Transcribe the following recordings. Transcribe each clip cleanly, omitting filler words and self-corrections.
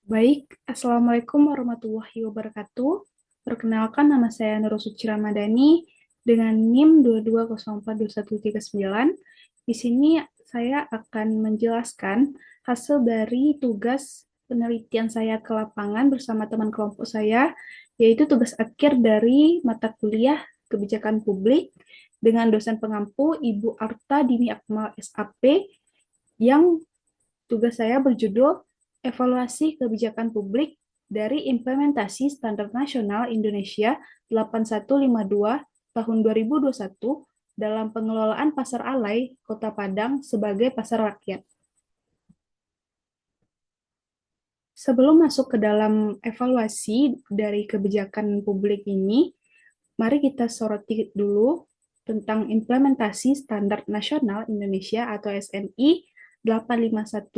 Baik, Assalamualaikum warahmatullahi wabarakatuh. Perkenalkan, nama saya Nurul Suci Ramadhani dengan NIM 22042139. Di sini saya akan menjelaskan hasil dari tugas penelitian saya ke lapangan bersama teman kelompok saya, yaitu tugas akhir dari mata kuliah Kebijakan Publik dengan dosen pengampu Ibu Arta Dini Akmal SAP, yang tugas saya berjudul Evaluasi Kebijakan Publik dari Implementasi Standar Nasional Indonesia 8152 tahun 2021 dalam pengelolaan Pasar Alai Kota Padang sebagai pasar rakyat. Sebelum masuk ke dalam evaluasi dari kebijakan publik ini, mari kita soroti dulu tentang implementasi Standar Nasional Indonesia atau SNI 8512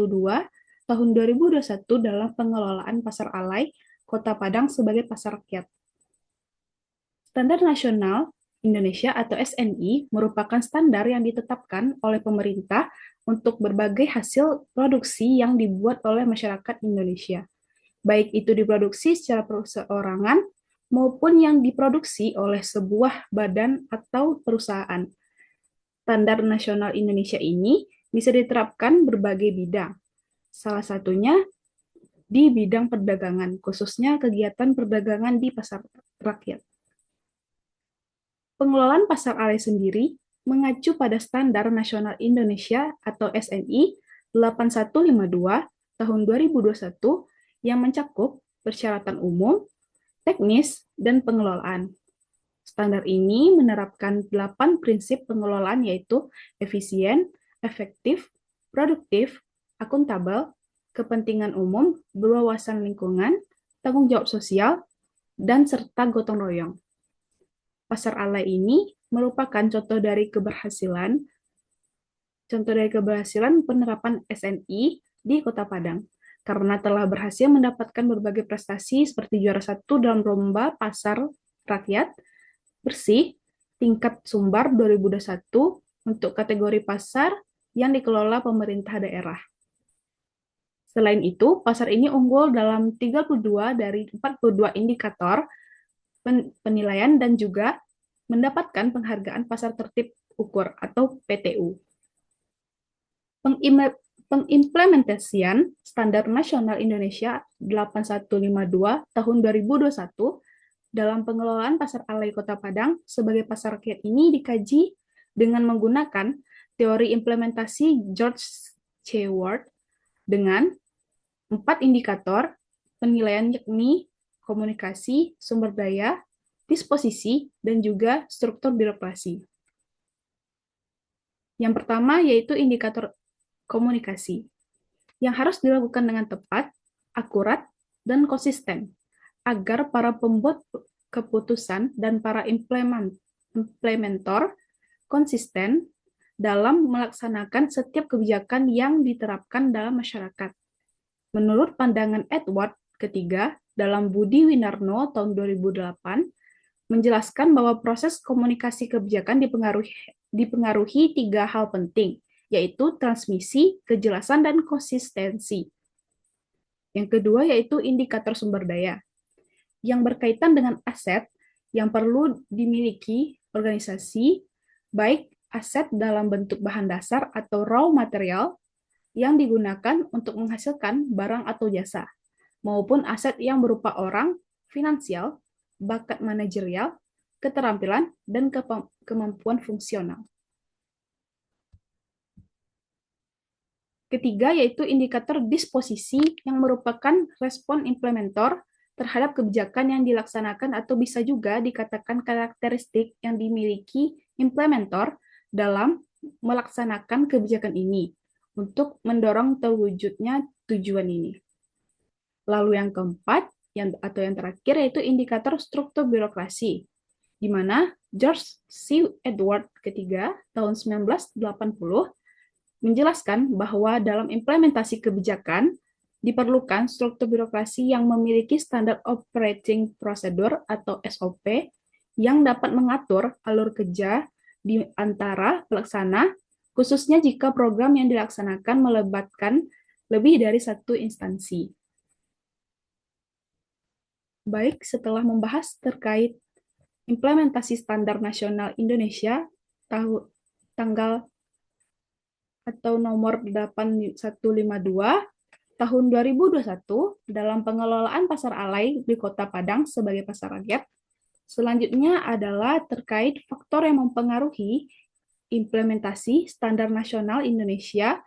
tahun 2021 dalam pengelolaan pasar alai Kota Padang sebagai pasar rakyat. Standar Nasional Indonesia atau SNI merupakan standar yang ditetapkan oleh pemerintah untuk berbagai hasil produksi yang dibuat oleh masyarakat Indonesia, baik itu diproduksi secara perseorangan maupun yang diproduksi oleh sebuah badan atau perusahaan. Standar Nasional Indonesia ini bisa diterapkan berbagai bidang, salah satunya di bidang perdagangan, khususnya kegiatan perdagangan di pasar rakyat. Pengelolaan pasar alai sendiri mengacu pada Standar Nasional Indonesia atau SNI 8152 tahun 2021 yang mencakup persyaratan umum, teknis, dan pengelolaan. Standar ini menerapkan 8 prinsip pengelolaan, yaitu efisien, efektif, produktif, akuntabel, kepentingan umum, berwawasan lingkungan, tanggung jawab sosial, dan serta gotong royong. Pasar alai ini merupakan contoh dari keberhasilan penerapan SNI di Kota Padang, karena telah berhasil mendapatkan berbagai prestasi seperti juara 1 dalam lomba pasar rakyat bersih tingkat Sumbar 2021 untuk kategori pasar yang dikelola pemerintah daerah. Selain itu, pasar ini unggul dalam 32 dari 42 indikator penilaian dan juga mendapatkan penghargaan pasar tertib ukur atau PTU. Pengimplementasian Standar Nasional Indonesia 8152 tahun 2021 dalam pengelolaan pasar alai Kota Padang sebagai pasar rakyat ini dikaji dengan menggunakan teori implementasi George C. Ward dengan 4 indikator penilaian, yakni komunikasi, sumber daya, disposisi, dan juga struktur birokrasi. Yang pertama yaitu indikator komunikasi, yang harus dilakukan dengan tepat, akurat, dan konsisten, agar para pembuat keputusan dan para implementor konsisten dalam melaksanakan setiap kebijakan yang diterapkan dalam masyarakat. Menurut pandangan Edward ketiga dalam Budi Winarno tahun 2008, menjelaskan bahwa proses komunikasi kebijakan dipengaruhi 3 hal penting, yaitu transmisi, kejelasan, dan konsistensi. Yang kedua yaitu indikator sumber daya, yang berkaitan dengan aset yang perlu dimiliki organisasi, baik aset dalam bentuk bahan dasar atau raw material yang digunakan untuk menghasilkan barang atau jasa, maupun aset yang berupa orang, finansial, bakat manajerial, keterampilan, dan kemampuan fungsional. Ketiga yaitu indikator disposisi, yang merupakan respon implementor terhadap kebijakan yang dilaksanakan atau bisa juga dikatakan karakteristik yang dimiliki implementor dalam melaksanakan kebijakan ini untuk mendorong terwujudnya tujuan ini. Lalu yang keempat atau yang terakhir yaitu indikator struktur birokrasi, di mana George C. Edward ketiga tahun 1980 menjelaskan bahwa dalam implementasi kebijakan diperlukan struktur birokrasi yang memiliki standar operating procedure atau SOP yang dapat mengatur alur kerja di antara pelaksana, khususnya jika program yang dilaksanakan melibatkan lebih dari satu instansi. baik setelah membahas terkait implementasi standar nasional Indonesia tanggal atau nomor 8152 tahun 2021 dalam pengelolaan pasar alai di Kota Padang sebagai pasar rakyat. Selanjutnya adalah terkait faktor yang mempengaruhi implementasi standar nasional Indonesia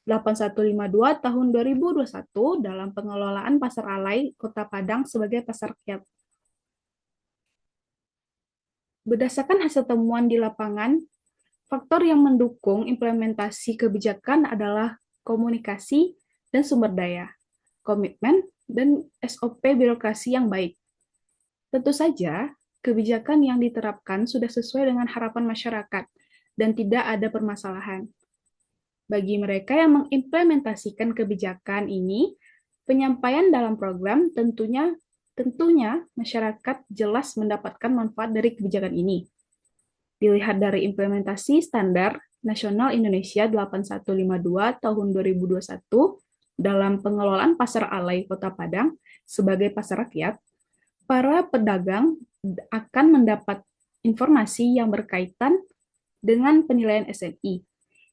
8152 tahun 2021 dalam pengelolaan pasar alai Kota Padang sebagai pasar rakyat. Berdasarkan hasil temuan di lapangan, faktor yang mendukung implementasi kebijakan adalah komunikasi dan sumber daya, komitmen, dan SOP birokrasi yang baik. Tentu saja, kebijakan yang diterapkan sudah sesuai dengan harapan masyarakat dan tidak ada permasalahan. Bagi mereka yang mengimplementasikan kebijakan ini, penyampaian dalam program tentunya masyarakat jelas mendapatkan manfaat dari kebijakan ini. Dilihat dari implementasi standar nasional Indonesia 8152 tahun 2021 dalam pengelolaan pasar alai Kota Padang sebagai pasar rakyat, para pedagang akan mendapat informasi yang berkaitan dengan penilaian SNI.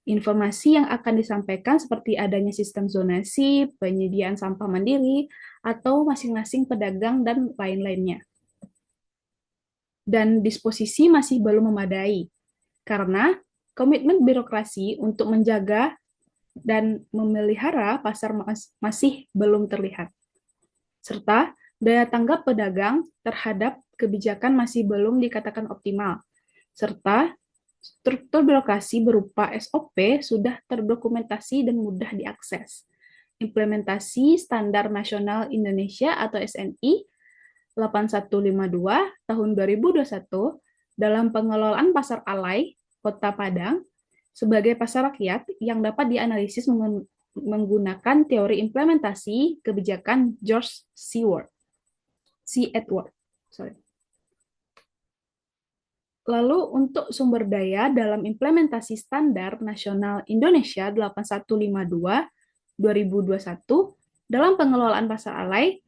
Informasi yang akan disampaikan seperti adanya sistem zonasi, penyediaan sampah mandiri, atau masing-masing pedagang dan lain-lainnya. Dan disposisi masih belum memadai, karena komitmen birokrasi untuk menjaga dan memelihara pasar masih belum terlihat. Serta daya tanggap pedagang terhadap kebijakan masih belum dikatakan optimal. Serta struktur birokrasi berupa SOP sudah terdokumentasi dan mudah diakses. Implementasi Standar Nasional Indonesia atau SNI 8152 tahun 2021 dalam pengelolaan pasar alai Kota Padang sebagai pasar rakyat yang dapat dianalisis menggunakan teori implementasi kebijakan George C. Edward. Lalu untuk sumber daya dalam implementasi Standar Nasional Indonesia 8152 2021 dalam pengelolaan pasar alai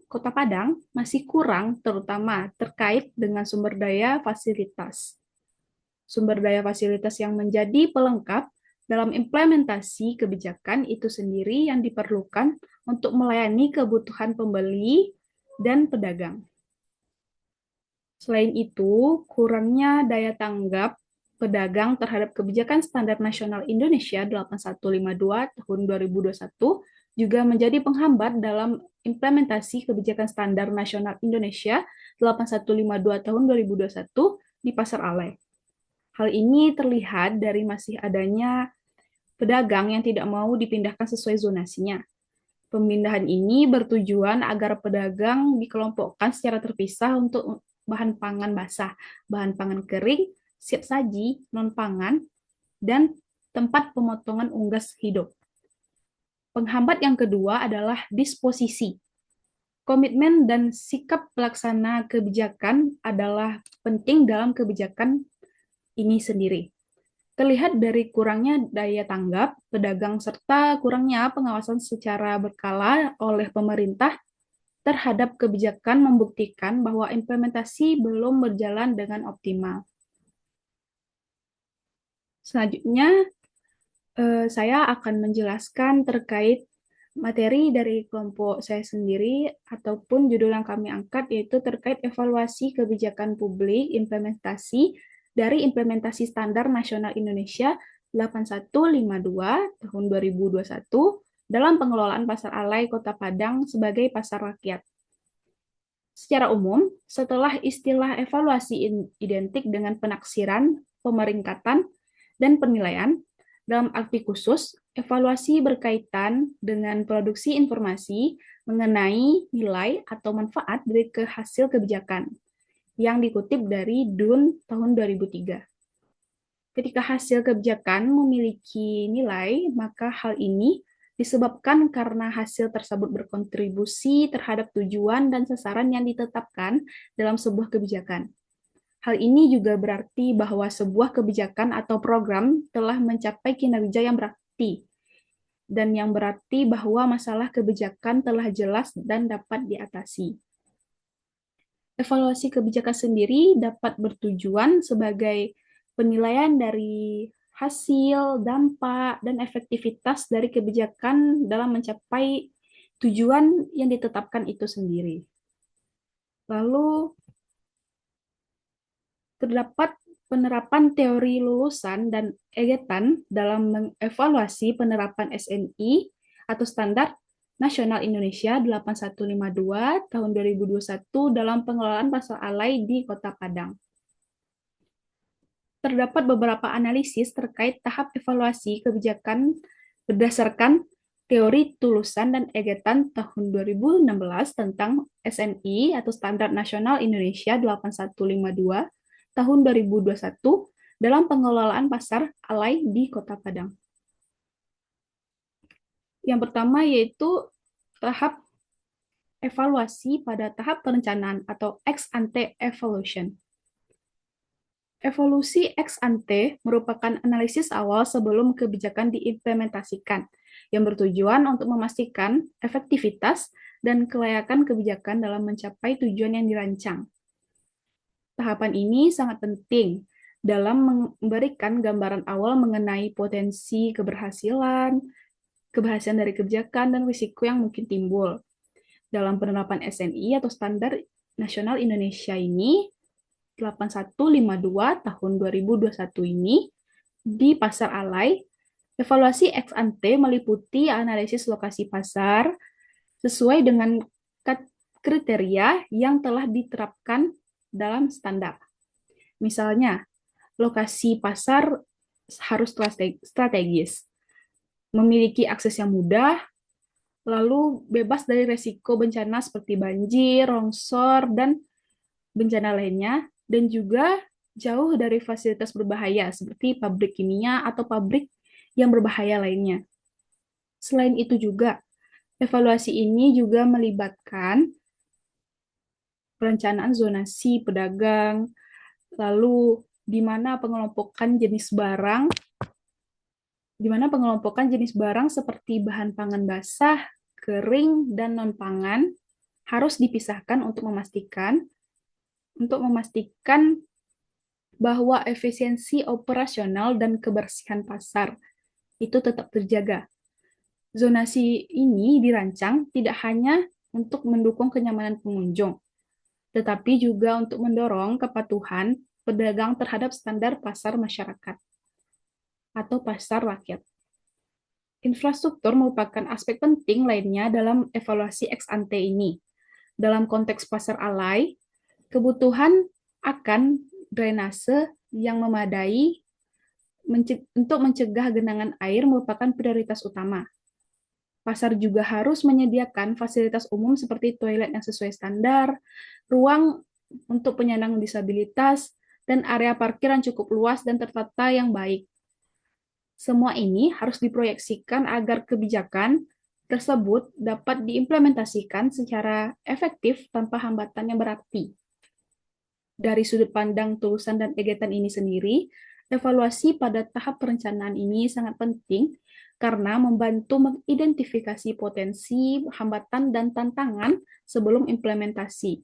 Kota Padang masih kurang, terutama terkait dengan sumber daya fasilitas. Sumber daya fasilitas yang menjadi pelengkap dalam implementasi kebijakan itu sendiri yang diperlukan untuk melayani kebutuhan pembeli dan pedagang. Selain itu, kurangnya daya tanggap pedagang terhadap kebijakan Standar Nasional Indonesia 8152 tahun 2021 juga menjadi penghambat dalam implementasi kebijakan Standar Nasional Indonesia 8152 tahun 2021 di pasar alai. Hal ini terlihat dari masih adanya pedagang yang tidak mau dipindahkan sesuai zonasinya. Pemindahan ini bertujuan agar pedagang dikelompokkan secara terpisah untuk bahan pangan basah, bahan pangan kering, siap saji, non-pangan, dan tempat pemotongan unggas hidup. Penghambat yang kedua adalah disposisi. Komitmen dan sikap pelaksana kebijakan adalah penting dalam kebijakan ini sendiri. Terlihat dari kurangnya daya tanggap pedagang serta kurangnya pengawasan secara berkala oleh pemerintah terhadap kebijakan membuktikan bahwa implementasi belum berjalan dengan optimal. Selanjutnya, saya akan menjelaskan terkait materi dari kelompok saya sendiri ataupun judul yang kami angkat yaitu terkait evaluasi kebijakan publik implementasi dari implementasi Standar Nasional Indonesia 8152 tahun 2021 dalam pengelolaan pasar alai Kota Padang sebagai pasar rakyat. Secara umum, setelah istilah evaluasi identik dengan penaksiran, pemeringkatan, dan penilaian, dalam arti khusus, evaluasi berkaitan dengan produksi informasi mengenai nilai atau manfaat dari hasil kebijakan, yang dikutip dari DUN tahun 2003. Ketika hasil kebijakan memiliki nilai, maka hal ini disebabkan karena hasil tersebut berkontribusi terhadap tujuan dan sasaran yang ditetapkan dalam sebuah kebijakan. Hal ini juga berarti bahwa sebuah kebijakan atau program telah mencapai kinerja yang berarti. dan yang berarti bahwa masalah kebijakan telah jelas dan dapat diatasi. Evaluasi kebijakan sendiri dapat bertujuan sebagai penilaian dari hasil, dampak, dan efektivitas dari kebijakan dalam mencapai tujuan yang ditetapkan itu sendiri. Lalu, terdapat penerapan teori lulusan dan egetan dalam mengevaluasi penerapan SNI atau Standar Nasional Indonesia 8152 tahun 2021 dalam pengelolaan pasar alay di Kota Padang. Terdapat beberapa analisis terkait tahap evaluasi kebijakan berdasarkan teori tulusan dan egetan tahun 2016 tentang SNI atau Standar Nasional Indonesia 8152 tahun 2021 dalam pengelolaan pasar alay di Kota Padang. Yang pertama yaitu tahap evaluasi pada tahap perencanaan atau ex ante evaluation. Evolusi ex ante merupakan analisis awal sebelum kebijakan diimplementasikan, yang bertujuan untuk memastikan efektivitas dan kelayakan kebijakan dalam mencapai tujuan yang dirancang. Tahapan ini sangat penting dalam memberikan gambaran awal mengenai potensi keberhasilan dari kebijakan, dan risiko yang mungkin timbul. Dalam penerapan SNI atau Standar Nasional Indonesia ini, 8152 tahun 2021 ini, di pasar alay, evaluasi ex ante meliputi analisis lokasi pasar sesuai dengan kriteria yang telah diterapkan dalam standar. Misalnya, lokasi pasar harus strategis, memiliki akses yang mudah, lalu bebas dari resiko bencana seperti banjir, longsor, dan bencana lainnya, dan juga jauh dari fasilitas berbahaya seperti pabrik kimia atau pabrik yang berbahaya lainnya. Selain itu juga, evaluasi ini juga melibatkan perencanaan zonasi pedagang, lalu di mana pengelompokan jenis barang seperti bahan pangan basah, kering, dan non-pangan harus dipisahkan untuk memastikan bahwa efisiensi operasional dan kebersihan pasar itu tetap terjaga. Zonasi ini dirancang tidak hanya untuk mendukung kenyamanan pengunjung, tetapi juga untuk mendorong kepatuhan pedagang terhadap standar pasar masyarakat atau pasar rakyat. Infrastruktur merupakan aspek penting lainnya dalam evaluasi ex ante ini. Dalam konteks pasar alay, kebutuhan akan drainase yang memadai untuk mencegah genangan air merupakan prioritas utama. Pasar juga harus menyediakan fasilitas umum seperti toilet yang sesuai standar, ruang untuk penyandang disabilitas, dan area parkir yang cukup luas dan tertata yang baik. Semua ini harus diproyeksikan agar kebijakan tersebut dapat diimplementasikan secara efektif tanpa hambatan yang berarti. Dari sudut pandang tulusan dan egetan ini sendiri, evaluasi pada tahap perencanaan ini sangat penting karena membantu mengidentifikasi potensi, hambatan, dan tantangan sebelum implementasi,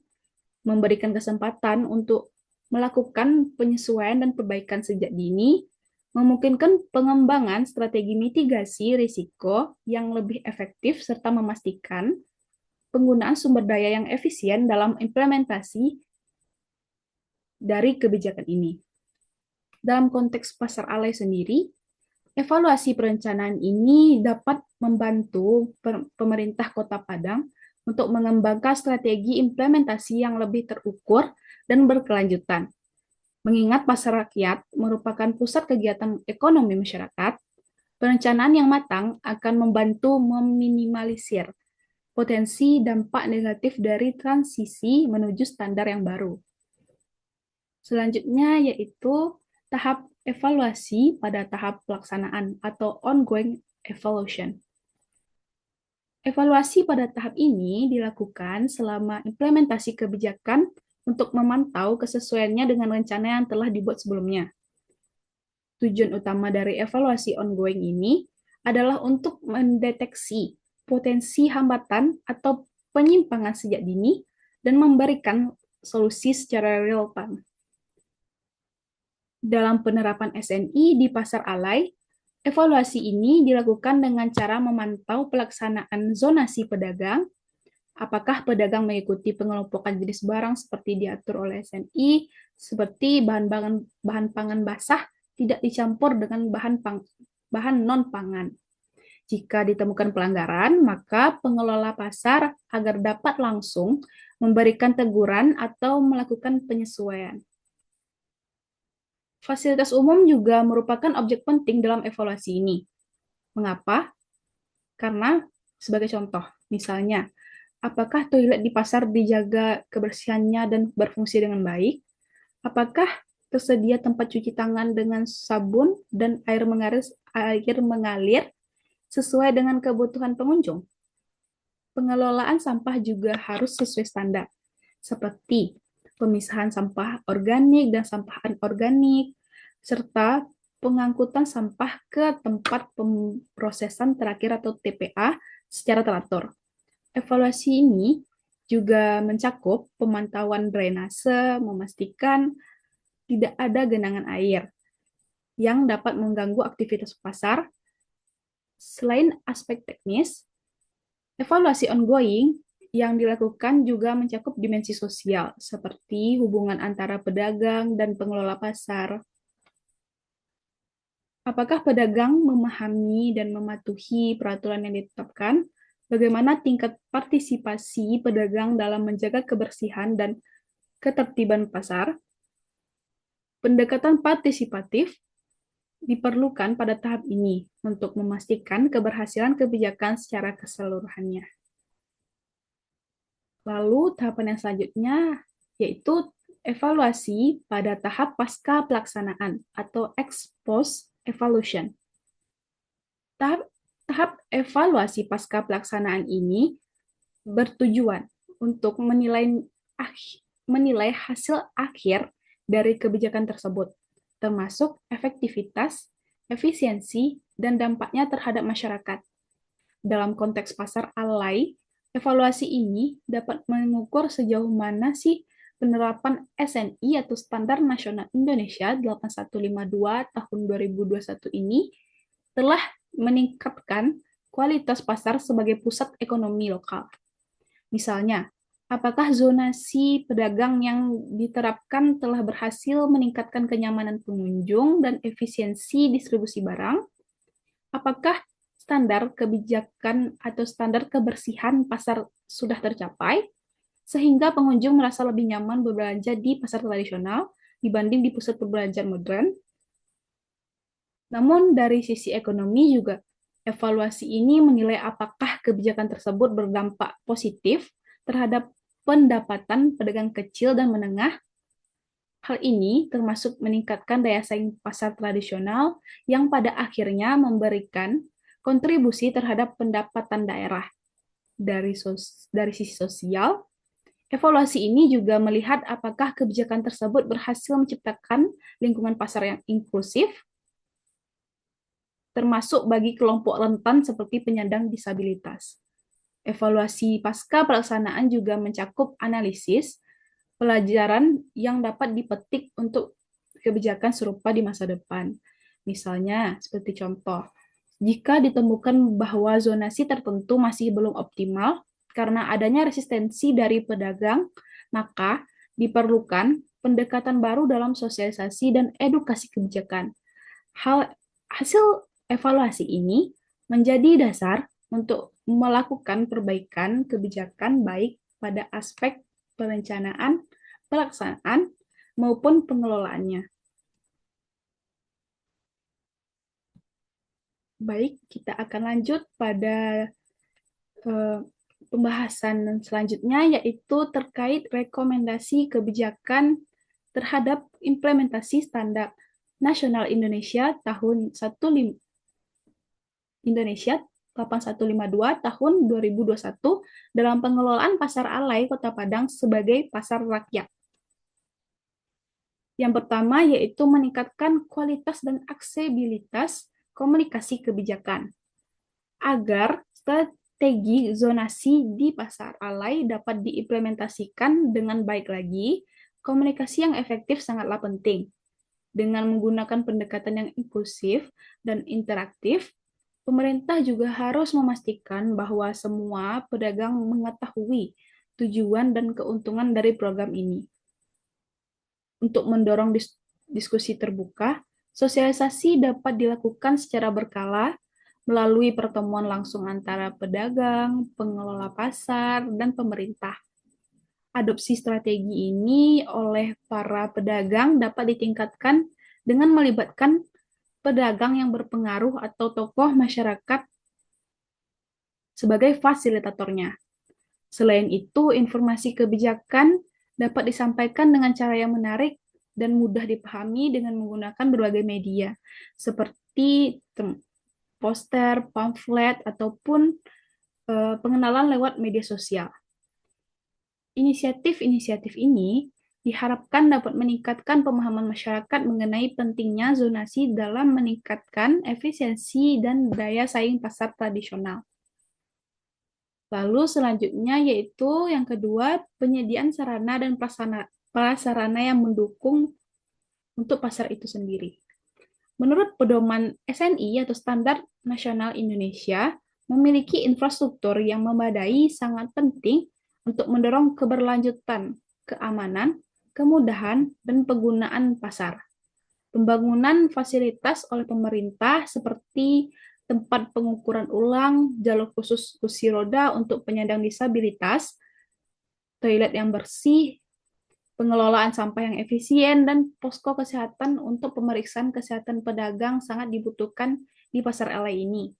memberikan kesempatan untuk melakukan penyesuaian dan perbaikan sejak dini, memungkinkan pengembangan strategi mitigasi risiko yang lebih efektif, serta memastikan penggunaan sumber daya yang efisien dalam implementasi dari kebijakan ini. Dalam konteks pasar alay sendiri, evaluasi perencanaan ini dapat membantu pemerintah Kota Padang untuk mengembangkan strategi implementasi yang lebih terukur dan berkelanjutan. Mengingat pasar rakyat merupakan pusat kegiatan ekonomi masyarakat, perencanaan yang matang akan membantu meminimalisir potensi dampak negatif dari transisi menuju standar yang baru. Selanjutnya yaitu tahap evaluasi pada tahap pelaksanaan atau ongoing evaluation. Evaluasi pada tahap ini dilakukan selama implementasi kebijakan untuk memantau kesesuaiannya dengan rencana yang telah dibuat sebelumnya. Tujuan utama dari evaluasi ongoing ini adalah untuk mendeteksi potensi hambatan atau penyimpangan sejak dini dan memberikan solusi secara real-time. Dalam penerapan SNI di pasar alay, evaluasi ini dilakukan dengan cara memantau pelaksanaan zonasi pedagang, apakah pedagang mengikuti pengelompokan jenis barang seperti diatur oleh SNI, seperti bahan pangan basah tidak dicampur dengan bahan non-pangan. Jika ditemukan pelanggaran, maka pengelola pasar agar dapat langsung memberikan teguran atau melakukan penyesuaian. Fasilitas umum juga merupakan objek penting dalam evaluasi ini. Mengapa? Karena sebagai contoh, misalnya, apakah toilet di pasar dijaga kebersihannya dan berfungsi dengan baik? Apakah tersedia tempat cuci tangan dengan sabun dan air mengalir sesuai dengan kebutuhan pengunjung? Pengelolaan sampah juga harus sesuai standar, seperti pemisahan sampah organik dan sampah anorganik, serta pengangkutan sampah ke tempat pemrosesan terakhir atau TPA secara teratur. Evaluasi ini juga mencakup pemantauan drainase, memastikan tidak ada genangan air yang dapat mengganggu aktivitas pasar. Selain aspek teknis, evaluasi ongoing yang dilakukan juga mencakup dimensi sosial, seperti hubungan antara pedagang dan pengelola pasar. Apakah pedagang memahami dan mematuhi peraturan yang ditetapkan? Bagaimana tingkat partisipasi pedagang dalam menjaga kebersihan dan ketertiban pasar? Pendekatan partisipatif diperlukan pada tahap ini untuk memastikan keberhasilan kebijakan secara keseluruhannya. Lalu tahapan yang selanjutnya yaitu evaluasi pada tahap pasca pelaksanaan atau ex post evaluation. Tahap evaluasi pasca pelaksanaan ini bertujuan untuk menilai hasil akhir dari kebijakan tersebut, termasuk efektivitas, efisiensi, dan dampaknya terhadap masyarakat. Dalam konteks pasar alay, evaluasi ini dapat mengukur sejauh mana sih penerapan SNI atau Standar Nasional Indonesia 8152 tahun 2021 ini telah meningkatkan kualitas pasar sebagai pusat ekonomi lokal. Misalnya, apakah zonasi pedagang yang diterapkan telah berhasil meningkatkan kenyamanan pengunjung dan efisiensi distribusi barang? Apakah standar kebijakan atau standar kebersihan pasar sudah tercapai, sehingga pengunjung merasa lebih nyaman berbelanja di pasar tradisional dibanding di pusat perbelanjaan modern? Namun dari sisi ekonomi juga, evaluasi ini menilai apakah kebijakan tersebut berdampak positif terhadap pendapatan pedagang kecil dan menengah. Hal ini termasuk meningkatkan daya saing pasar tradisional yang pada akhirnya memberikan kontribusi terhadap pendapatan daerah. Dari sisi sosial, evaluasi ini juga melihat apakah kebijakan tersebut berhasil menciptakan lingkungan pasar yang inklusif, termasuk bagi kelompok rentan seperti penyandang disabilitas. Evaluasi pasca pelaksanaan juga mencakup analisis pelajaran yang dapat dipetik untuk kebijakan serupa di masa depan. Misalnya, seperti contoh, jika ditemukan bahwa zonasi tertentu masih belum optimal karena adanya resistensi dari pedagang, maka diperlukan pendekatan baru dalam sosialisasi dan edukasi kebijakan. Hasil evaluasi ini menjadi dasar untuk melakukan perbaikan kebijakan baik pada aspek perencanaan, pelaksanaan, maupun pengelolaannya. Baik, kita akan lanjut pada pembahasan selanjutnya, yaitu terkait rekomendasi kebijakan terhadap implementasi standar nasional Indonesia tahun 8152 tahun 2021 dalam pengelolaan pasar alay Kota Padang sebagai pasar rakyat. Yang pertama yaitu meningkatkan kualitas dan aksesibilitas komunikasi kebijakan. Agar strategi zonasi di pasar alay dapat diimplementasikan dengan baik lagi, komunikasi yang efektif sangatlah penting. Dengan menggunakan pendekatan yang inklusif dan interaktif, pemerintah juga harus memastikan bahwa semua pedagang mengetahui tujuan dan keuntungan dari program ini. Untuk mendorong diskusi terbuka, sosialisasi dapat dilakukan secara berkala melalui pertemuan langsung antara pedagang, pengelola pasar, dan pemerintah. Adopsi strategi ini oleh para pedagang dapat ditingkatkan dengan melibatkan pedagang yang berpengaruh atau tokoh masyarakat sebagai fasilitatornya. Selain itu, informasi kebijakan dapat disampaikan dengan cara yang menarik dan mudah dipahami dengan menggunakan berbagai media, seperti poster, pamflet, ataupun pengenalan lewat media sosial. Inisiatif-inisiatif ini diharapkan dapat meningkatkan pemahaman masyarakat mengenai pentingnya zonasi dalam meningkatkan efisiensi dan daya saing pasar tradisional. Lalu selanjutnya yaitu yang kedua, penyediaan sarana dan prasarana yang mendukung untuk pasar itu sendiri. Menurut pedoman SNI atau Standar Nasional Indonesia, memiliki infrastruktur yang memadai sangat penting untuk mendorong keberlanjutan, keamanan, kemudahan, dan penggunaan pasar. Pembangunan fasilitas oleh pemerintah seperti tempat pengukuran ulang, jalur khusus kursi roda untuk penyandang disabilitas, toilet yang bersih, pengelolaan sampah yang efisien, dan posko kesehatan untuk pemeriksaan kesehatan pedagang sangat dibutuhkan di pasar alay ini.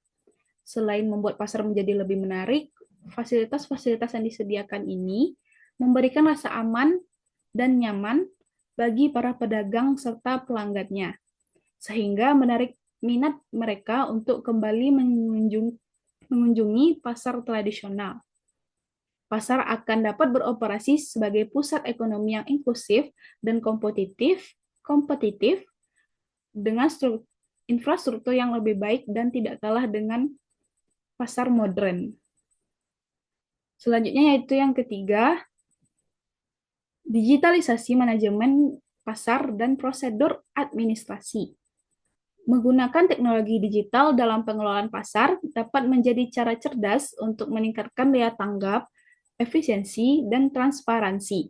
Selain membuat pasar menjadi lebih menarik, fasilitas-fasilitas yang disediakan ini memberikan rasa aman dan nyaman bagi para pedagang serta pelanggannya, sehingga menarik minat mereka untuk kembali mengunjungi pasar tradisional. Pasar akan dapat beroperasi sebagai pusat ekonomi yang inklusif dan kompetitif dengan infrastruktur yang lebih baik dan tidak kalah dengan pasar modern. Selanjutnya yaitu yang ketiga, digitalisasi manajemen pasar dan prosedur administrasi. Menggunakan teknologi digital dalam pengelolaan pasar dapat menjadi cara cerdas untuk meningkatkan daya tanggap, efisiensi, dan transparansi.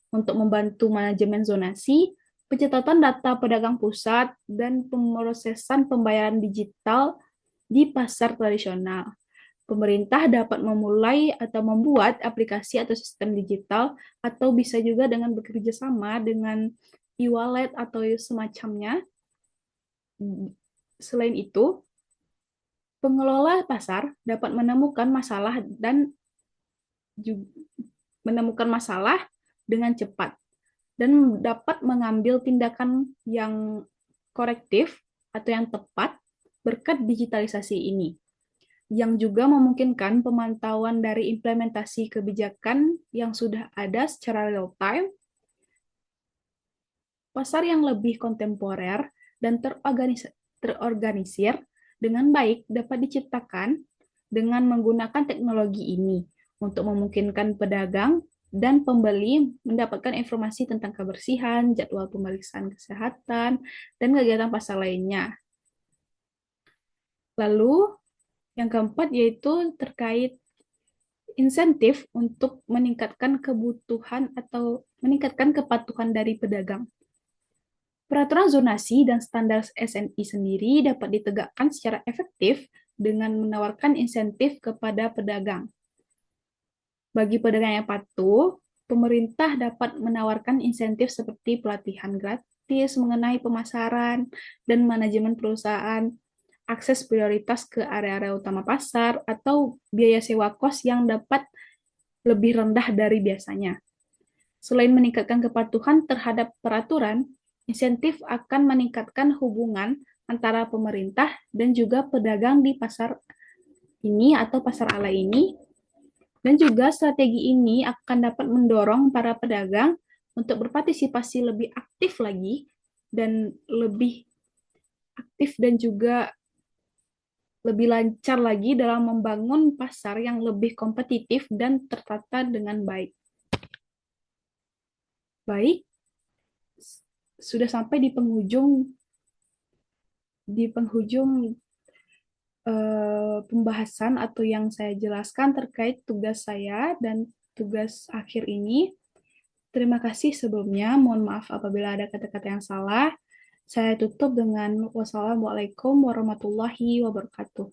Untuk membantu manajemen zonasi, pencatatan data pedagang pusat, dan pemrosesan pembayaran digital di pasar tradisional. Pemerintah dapat memulai atau membuat aplikasi atau sistem digital, atau bisa juga dengan bekerja sama dengan e-wallet atau semacamnya. Selain itu, pengelola pasar dapat menemukan masalah dengan cepat dan dapat mengambil tindakan yang korektif atau yang tepat berkat digitalisasi ini, yang juga memungkinkan pemantauan dari implementasi kebijakan yang sudah ada secara real time. Pasar yang lebih kontemporer dan terorganisir dengan baik dapat diciptakan dengan menggunakan teknologi ini untuk memungkinkan pedagang dan pembeli mendapatkan informasi tentang kebersihan, jadwal pemeriksaan kesehatan, dan kegiatan pasar lainnya. Lalu, yang keempat yaitu terkait insentif untuk meningkatkan kebutuhan atau meningkatkan kepatuhan dari pedagang. Peraturan zonasi dan standar SNI sendiri dapat ditegakkan secara efektif dengan menawarkan insentif kepada pedagang. Bagi pedagang yang patuh, pemerintah dapat menawarkan insentif seperti pelatihan gratis mengenai pemasaran dan manajemen perusahaan, akses prioritas ke area-area utama pasar, atau biaya sewa kos yang dapat lebih rendah dari biasanya. Selain meningkatkan kepatuhan terhadap peraturan, insentif akan meningkatkan hubungan antara pemerintah dan juga pedagang di pasar ini atau pasar alay ini. Dan juga strategi ini akan dapat mendorong para pedagang untuk berpartisipasi lebih aktif lagi dan lebih aktif dan juga lebih lancar lagi dalam membangun pasar yang lebih kompetitif dan tertata dengan baik. Baik, sudah sampai di penghujung pembahasan atau yang saya jelaskan terkait tugas saya dan tugas akhir ini. Terima kasih sebelumnya. Mohon maaf apabila ada kata-kata yang salah. Saya tutup dengan wassalamualaikum warahmatullahi wabarakatuh.